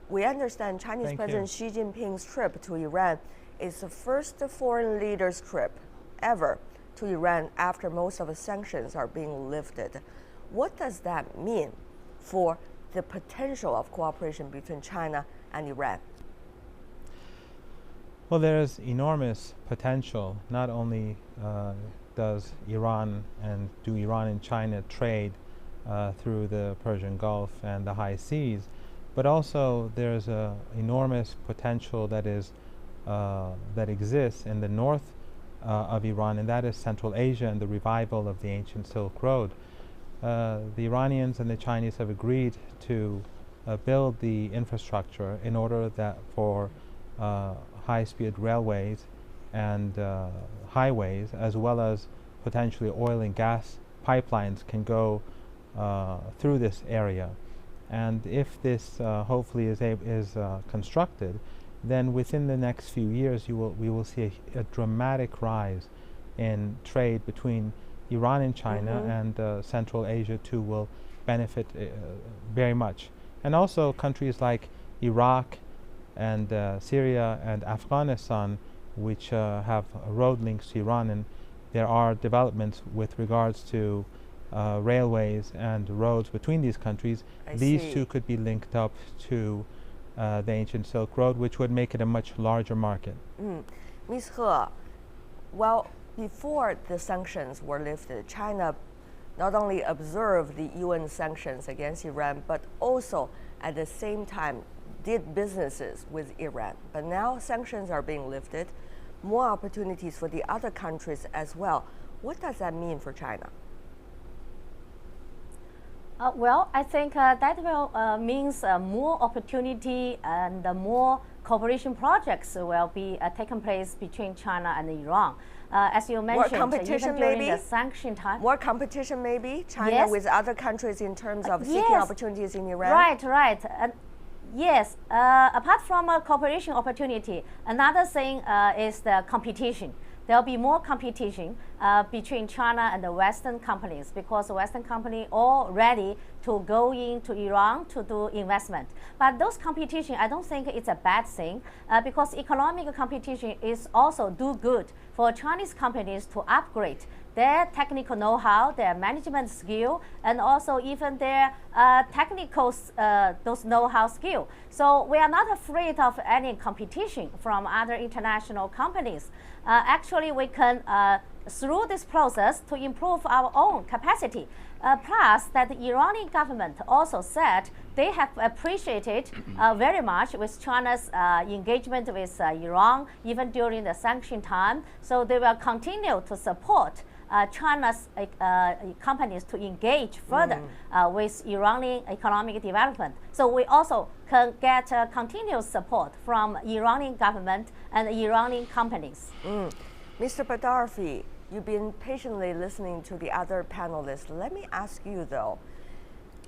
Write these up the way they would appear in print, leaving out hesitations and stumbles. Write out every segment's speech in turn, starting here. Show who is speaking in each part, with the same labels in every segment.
Speaker 1: we understand Chinese President Xi Jinping's trip to Iran is the first foreign leader's trip ever to Iran after most of the sanctions are being lifted. What does that mean for the potential of cooperation between China and Iran?
Speaker 2: Well, there is enormous potential. Not only does Iran and China trade through the Persian Gulf and the high seas, but also there's an enormous potential that exists in the north of Iran, and that is Central Asia and the revival of the ancient Silk Road. The Iranians and the Chinese have agreed to build the infrastructure in order that for high-speed railways and highways, as well as potentially oil and gas pipelines, can go through this area. And if this hopefully is constructed, then within the next few years we will see a dramatic rise in trade between Iran and China, and Central Asia too will benefit very much. And also countries like Iraq and Syria and Afghanistan, which have road links to Iran, and there are developments with regards to railways and roads between these countries. These two could be linked up to the ancient Silk Road, which would make it a much larger market.
Speaker 1: Ms. He, well, before the sanctions were lifted, China not only observed the UN sanctions against Iran, but also at the same time did businesses with Iran. But now sanctions are being lifted, more opportunities for the other countries as well. What does that mean for China?
Speaker 3: Well, I think that will means more opportunity and more cooperation projects will be taking place between China and Iran. As you mentioned,
Speaker 1: more competition
Speaker 3: even during
Speaker 1: maybe?
Speaker 3: the sanction time.
Speaker 1: More competition maybe? China with other countries in terms of seeking opportunities in Iran?
Speaker 3: Right. Yes, apart from a cooperation opportunity, another thing is the competition. There will be more competition between China and the Western companies, because the Western companies all ready to go into Iran to do investment. But those competition, I don't think it's a bad thing, because economic competition is also do good for Chinese companies to upgrade their technical know-how, their management skill, and also even their technical those know-how skill. So we are not afraid of any competition from other international companies. Actually, we can, through this process, to improve our own capacity. Plus, that the Iranian government also said they have appreciated very much with China's engagement with Iran, even during the sanction time. So they will continue to support China's companies to engage further with Iranian economic development. So we also can get continuous support from Iranian government and Iranian companies.
Speaker 1: Mr. Batarfi, you've been patiently listening to the other panelists. Let me ask you though,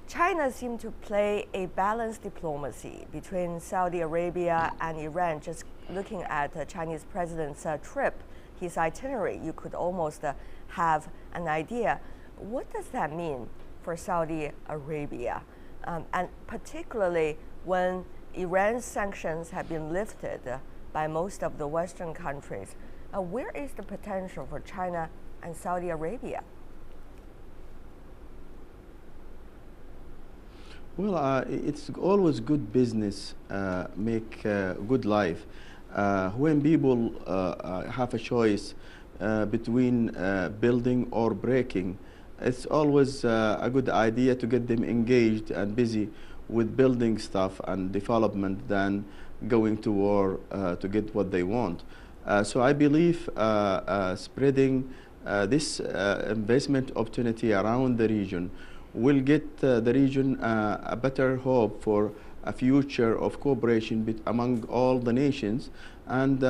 Speaker 1: China seemed to play a balanced diplomacy between Saudi Arabia and Iran. Just looking at the Chinese president's trip, his itinerary, you could almost have an idea. What does that mean for Saudi Arabia? And particularly when Iran's sanctions have been lifted by most of the Western countries, where is the potential for China and Saudi Arabia?
Speaker 4: Well, it's always good business, make good life. When people have a choice between building or breaking, it's always a good idea to get them engaged and busy with building stuff and development than going to war to get what they want. So I believe spreading this investment opportunity around the region will get the region a better hope for a future of cooperation among all the nations and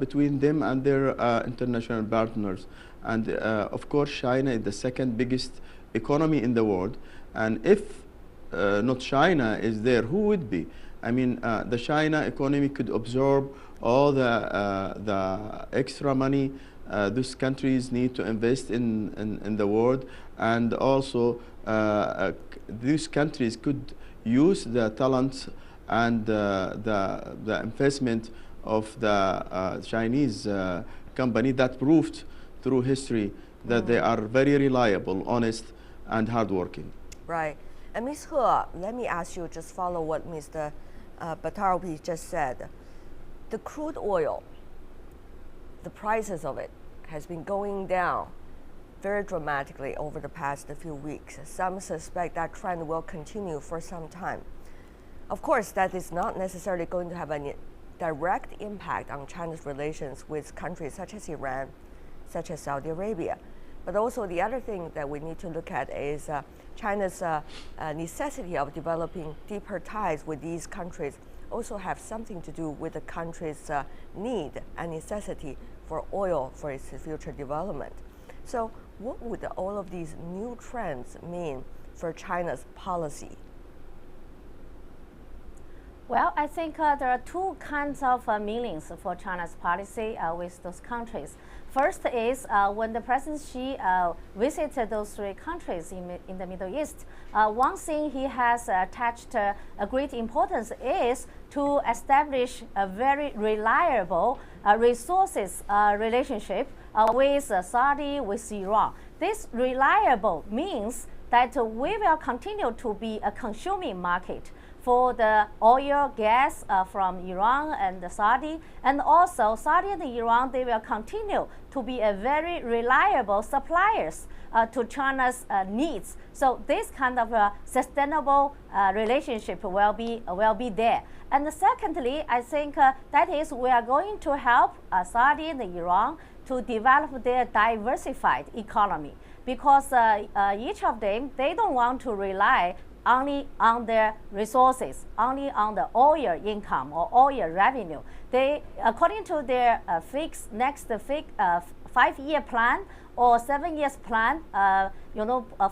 Speaker 4: between them and their international partners. And of course, China is the second biggest economy in the world. And if not China is there, who would be? I mean, the China economy could absorb all the extra money those countries need to invest in the world, and also these countries could use the talents and the investment of the Chinese company that proved through history that they are very reliable, honest, and hardworking.
Speaker 1: Right. And Ms. He, let me ask you, just follow what Mr. Batarfi just said. The crude oil, the prices of it has been going down very dramatically over the past few weeks. Some suspect that trend will continue for some time. Of course, that is not necessarily going to have any direct impact on China's relations with countries such as Iran, such as Saudi Arabia. But also the other thing that we need to look at is China's necessity of developing deeper ties with these countries also have something to do with the country's need and necessity for oil for its future development. So what would all of these new trends mean for China's policy?
Speaker 3: Well, I think there are two kinds of meanings for China's policy with those countries. First is when the President Xi visited those three countries in the Middle East, one thing he has attached a great importance is to establish a very reliable resources relationship with Saudi, with Iran. This reliable means that we will continue to be a consuming market for the oil, gas from Iran and Saudi, and also Saudi and Iran, they will continue to be a very reliable suppliers to China's needs. So this kind of a sustainable relationship will be there. And secondly, I think that is we are going to help Saudi and Iran to develop their diversified economy, because each of them, they don't want to rely only on their resources, only on the oil income or oil revenue. They, according to their next 5-year plan or 7 years plan,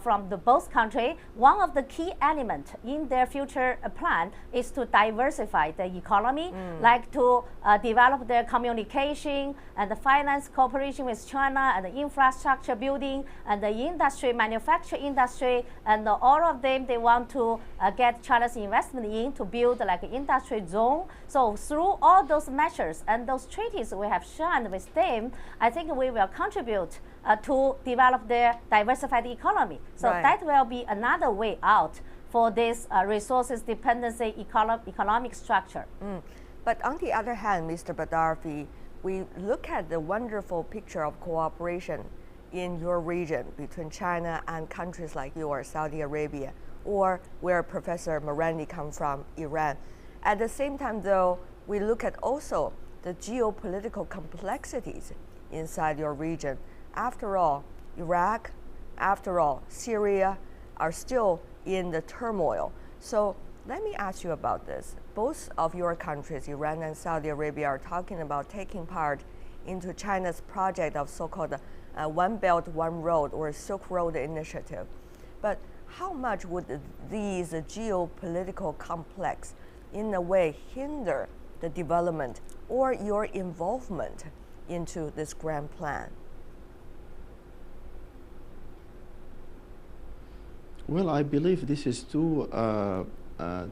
Speaker 3: from both countries, one of the key elements in their future plan is to diversify the economy, like to develop their communication and the finance cooperation with China and the infrastructure building and the industry, manufacturing industry, and all of them, they want to get China's investment in to build like an industry zone. So through all those measures and those treaties we have signed with them, I think we will contribute to develop their diversified economy. So that will be another way out for this resources dependency economic structure.
Speaker 1: But on the other hand, Mr. Batarfi, we look at the wonderful picture of cooperation in your region between China and countries like yours, Saudi Arabia, or where Professor Marandi comes from, Iran. At the same time, though, we look at also the geopolitical complexities inside your region. After all, Iraq, after all, Syria are still in the turmoil. So let me ask you about this. Both of your countries, Iran and Saudi Arabia, are talking about taking part into China's project of so-called One Belt, One Road or Silk Road initiative. But how much would these geopolitical complex in a way hinder the development or your involvement into this grand plan?
Speaker 4: Well, I believe this is two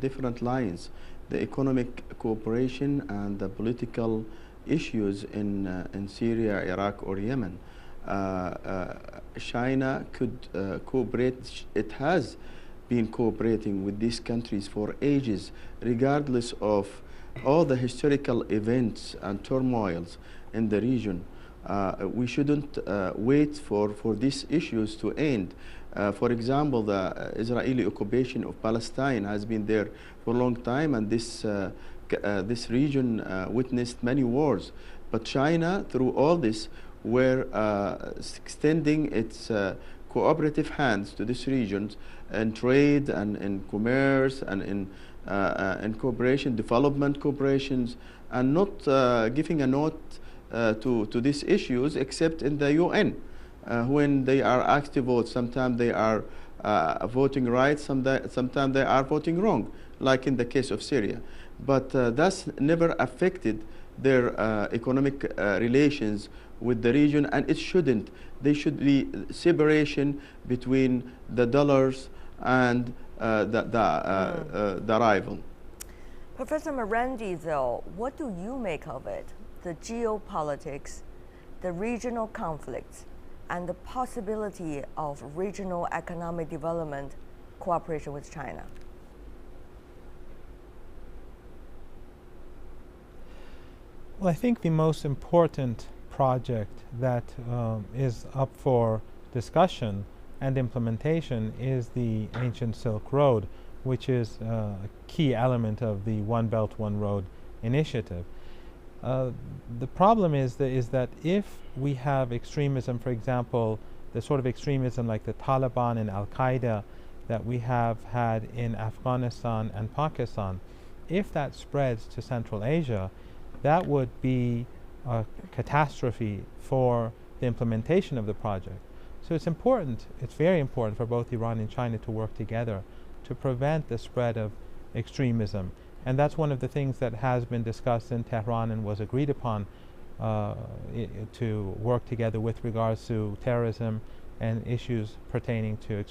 Speaker 4: different lines, the economic cooperation and the political issues in Syria, Iraq, or Yemen. China could cooperate, it has been cooperating with these countries for ages, regardless of all the historical events and turmoils in the region. We shouldn't wait for these issues to end. For example, the Israeli occupation of Palestine has been there for a long time, and this region witnessed many wars. But China, through all this, were extending its cooperative hands to this region in trade and in commerce and in cooperation, development cooperations, and not giving a note to these issues except in the UN. When they are asked to vote, sometimes they are voting right, sometimes they are voting wrong, like in the case of Syria. But that's never affected their economic relations with the region, and it shouldn't. There should be separation between the dollars and the rival.
Speaker 1: Professor Marandi, though, what do you make of it? The geopolitics, the regional conflicts, and the possibility of regional economic development cooperation with China?
Speaker 2: Well, I think the most important project that is up for discussion and implementation is the ancient Silk Road, which is a key element of the One Belt, One Road initiative. The problem is that if we have extremism, for example, the sort of extremism like the Taliban and Al-Qaeda that we have had in Afghanistan and Pakistan, if that spreads to Central Asia, that would be a catastrophe for the implementation of the project. So it's important, it's very important for both Iran and China to work together to prevent the spread of extremism. And that's one of the things that has been discussed in Tehran and was agreed upon to work together with regards to terrorism and issues pertaining to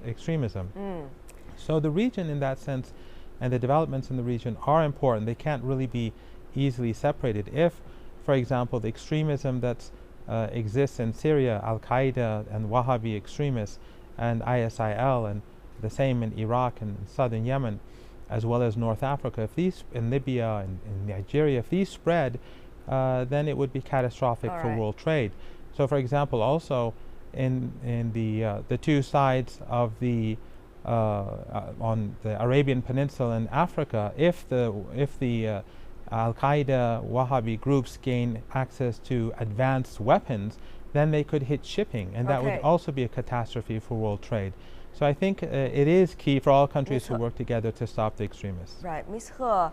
Speaker 2: extremism. So the region in that sense and the developments in the region are important. They can't really be easily separated. If, for example, the extremism that exists in Syria, Al-Qaeda and Wahhabi extremists, and ISIL, and the same in Iraq and southern Yemen, as well as North Africa, if these, in Libya and in Nigeria, if these spread, then it would be catastrophic for world trade. So, for example, also in the two sides of the on the Arabian Peninsula in Africa, if the Al-Qaeda Wahhabi groups gain access to advanced weapons, then they could hit shipping, and that would also be a catastrophe for world trade. So I think it is key for all countries to work together to stop the extremists.
Speaker 1: Right. Ms. He,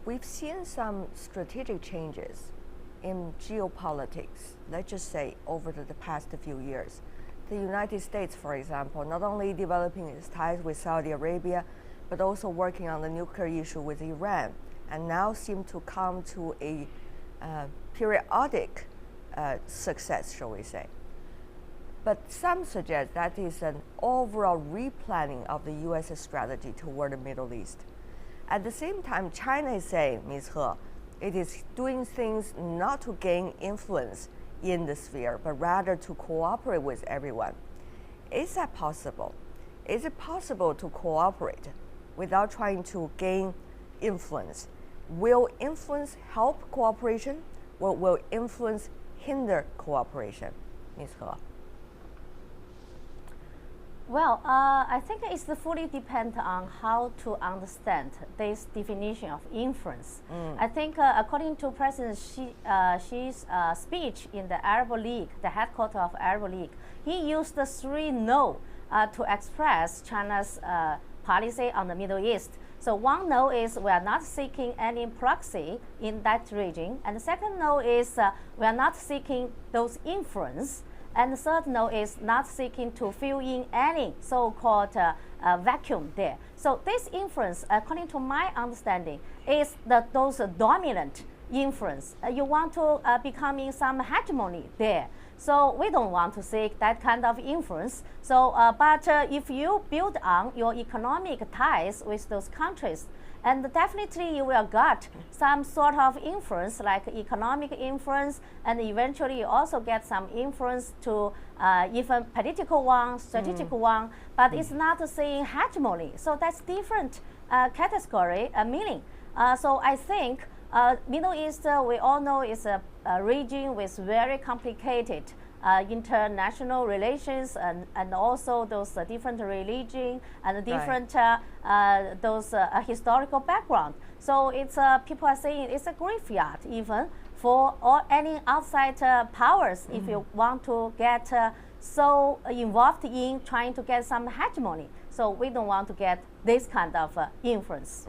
Speaker 1: we've seen some strategic changes in geopolitics, let's just say over the past few years. The United States, for example, not only developing its ties with Saudi Arabia, but also working on the nuclear issue with Iran, and now seem to come to a periodic success, shall we say. But some suggest that is an overall replanning of the U.S. strategy toward the Middle East. At the same time, China is saying, Ms. He, it is doing things not to gain influence in the sphere, but rather to cooperate with everyone. Is that possible? Is it possible to cooperate without trying to gain influence? Will influence help cooperation, or will influence hinder cooperation? Ms. He.
Speaker 3: Well, I think it's fully depend on how to understand this definition of influence. I think according to President Xi's speech in the Arab League, the headquarters of Arab League, he used the 3 no to express China's policy on the Middle East. So one no is we are not seeking any proxy in that region, and the second no is we are not seeking those influence. And the third no is not seeking to fill in any so-called vacuum there. So this influence, according to my understanding, is those dominant influence. You want to becoming some hegemony there. So we don't want to seek that kind of influence. So, but if you build on your economic ties with those countries, and definitely you will get some sort of influence, like economic influence, and eventually you also get some influence to even political one, strategic one, but it's not saying hegemony. So that's different category meaning. So I think Middle East, we all know, is a region with very complicated international relations, and also those different religion and different those historical background. So it's people are saying it's a graveyard even for any outside powers if you want to get so involved in trying to get some hegemony. So we don't want to get this kind of influence.